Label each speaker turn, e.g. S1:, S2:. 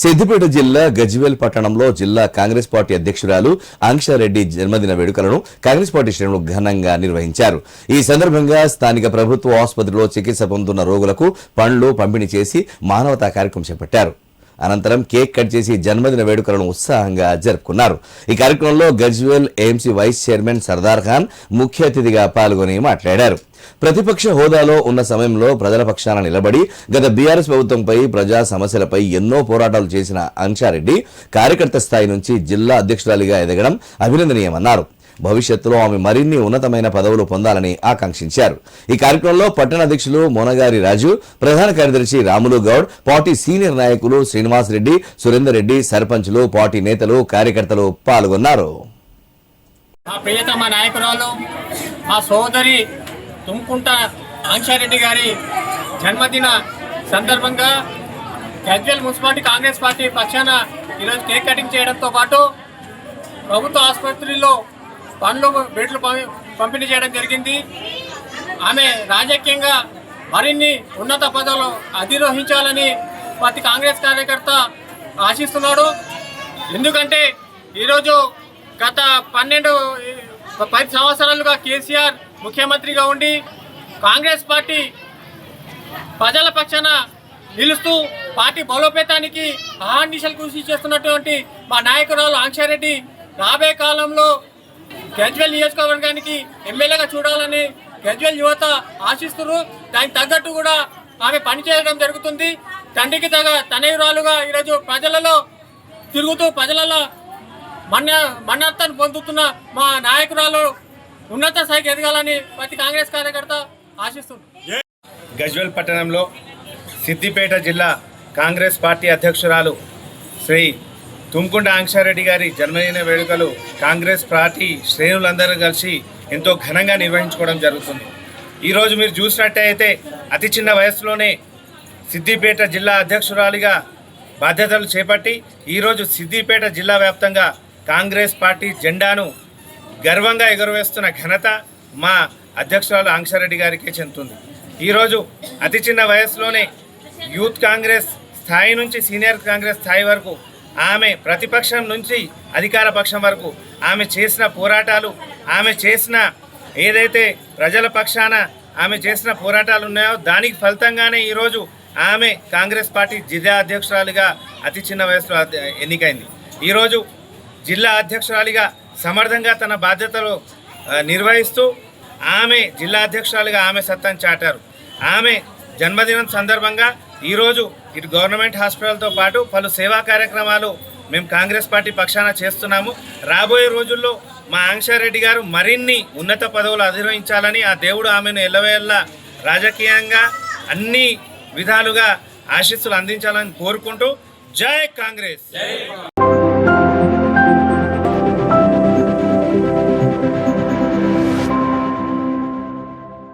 S1: సిద్దిపేట జిల్లా గజ్వేల్ పట్టణంలో జిల్లా కాంగ్రెస్ పార్టీ అధ్యక్షురాలు ఆంక్షారెడ్డి జన్మదిన వేడుకలను కాంగ్రెస్ పార్టీ శ్రేణులు ఘనంగా నిర్వహించారు. ఈ సందర్భంగా స్థానిక ప్రభుత్వ ఆసుపత్రిలో చికిత్స పొందుతున్న రోగులకు పండ్లు పంపిణీ చేసి మానవతా కార్యక్రమం చేపట్టారు. అనంతరం కేక్ కట్ చేసి జన్మదిన వేడుకలను ఉత్సాహంగా జరుపుకున్నారు. ఈ కార్యక్రమంలో Gajwel AMC vice chairman Sardar Khan ముఖ్య అతిథిగా పాల్గొని మాట్లాడారు. ప్రతిపక్ష హోదాలో ఉన్న సమయంలో ప్రజల పక్షాన నిలబడి గత బీఆర్ఎస్ ప్రభుత్వంపై ప్రజా సమస్యలపై ఎన్నో పోరాటాలు చేసిన ఆంక్షారెడ్డి కార్యకర్త స్థాయి నుంచి జిల్లా అధ్యక్షురాలిగా ఎదగడం అభినందనీయమన్నారు. భవిష్యత్తులో ఆమె మరిన్ని ఉన్నతమైన పదవులు పొందాలని ఆకాంక్షించారు. ఈ కార్యక్రమంలో పట్టణ అధ్యక్షులు మోనగారి రాజు, ప్రధాన కార్యదర్శి రాములు గౌడ్, పార్టీ సీనియర్ నాయకులు శ్రీనివాస్ రెడ్డి, సురేందర్ రెడ్డి, సర్పంచులు, పార్టీ నేతలు, కార్యకర్తలు పాల్గొన్నారు.
S2: మా ప్రియతమ నాయకురాలు మా సోదరి తుమ్కుంట ఆంక్షారెడ్డి గారి జన్మదిన సందర్భంగా గజ్వేల్ మున్సిపాలిటీ కాంగ్రెస్ పార్టీ పక్షాన ఈరోజు కేక్ కటింగ్ చేయడంతో పాటు ప్రభుత్వ ఆసుపత్రిలో పండ్లు బెడ్లు పంపిణీ చేయడం జరిగింది. ఆమె రాజకీయంగా మరిన్ని ఉన్నత పదవులు అధిరోహించాలని ప్రతి కాంగ్రెస్ కార్యకర్త ఆశిస్తున్నాడు. ఎందుకంటే ఈరోజు గత 10 సంవత్సరాలుగా కేసీఆర్ ముఖ్యమంత్రిగా ఉండి కాంగ్రెస్ పార్టీ ప్రజల పక్షాన నిలుస్తూ పార్టీ బలోపేతానికి అహర్నిశలు కృషి చేస్తున్నటువంటి మా నాయకురాలు ఆంక్షారెడ్డి రాబోయే కాలంలో గజ్వేల్ నియోజకవర్గానికి ఎమ్మెల్యేగా చూడాలని గజ్వేల్ యువత ఆశిస్తున్నారు. దానికి తగ్గట్టు కూడా ఆమె పనిచేయడం జరుగుతుంది. తండ్రికి తనయురాలుగా ఈరోజు ప్రజలలో తిరుగుతూ ప్రజలలో మన్నత్తను పొందుతున్న మా నాయకురాలు ఉన్నత స్థాయికి ఎదగాలని ప్రతి కాంగ్రెస్ కార్యకర్త ఆశిస్తుంది.
S3: గజ్వేల్ పట్టణంలో సిద్దిపేట జిల్లా కాంగ్రెస్ పార్టీ అధ్యక్షురాలు శ్రీ తుమ్కుంట ఆంక్షారెడ్డి గారి జన్మదిన వేడుకలు కాంగ్రెస్ పార్టీ శ్రేణులందరూ కలిసి ఎంతో ఘనంగా నిర్వహించుకోవడం జరుగుతుంది. ఈరోజు మీరు చూసినట్టయితే అతి చిన్న వయసులోనే సిద్దిపేట జిల్లా అధ్యక్షురాలిగా బాధ్యతలు చేపట్టి ఈరోజు సిద్దిపేట జిల్లా వ్యాప్తంగా కాంగ్రెస్ పార్టీ జెండాను గర్వంగా ఎగురవేస్తున్న ఘనత మా అధ్యక్షురాలు ఆంక్షారెడ్డి గారికే చెందుతుంది. ఈరోజు అతి చిన్న వయసులోనే యూత్ కాంగ్రెస్ స్థాయి నుంచి సీనియర్ కాంగ్రెస్ స్థాయి వరకు ఆమె ప్రతిపక్షం నుంచి అధికార పక్షం వరకు ఆమె చేసిన పోరాటాలు, ఆమె చేసిన ఏదైతే ప్రజల పక్షాన ఆమె చేసిన పోరాటాలు ఉన్నాయో దానికి ఫలితంగానే ఈరోజు ఆమె కాంగ్రెస్ పార్టీ జిల్లా అధ్యక్షురాలిగా అతి చిన్న వయసులో ఎన్నికైంది. ఈరోజు జిల్లా అధ్యక్షురాలిగా సమర్థంగా తన బాధ్యతలు నిర్వహిస్తూ ఆమె జిల్లా అధ్యక్షురాలిగా ఆమె సత్తాను చాటారు. ఆమె జన్మదినం సందర్భంగా ఈరోజు ఇటు గవర్నమెంట్ హాస్పిటల్తో పాటు పలు సేవా కార్యక్రమాలు మేము కాంగ్రెస్ పార్టీ పక్షాన చేస్తున్నాము. రాబోయే రోజుల్లో మా ఆంక్షారెడ్డి గారు మరిన్ని ఉన్నత పదవులు అధిరోహించాలని ఆ దేవుడు ఆమెను ఎల్లవేళ్ళ రాజకీయంగా అన్ని విధాలుగా ఆశీస్సులు అందించాలని కోరుకుంటూ జై కాంగ్రెస్.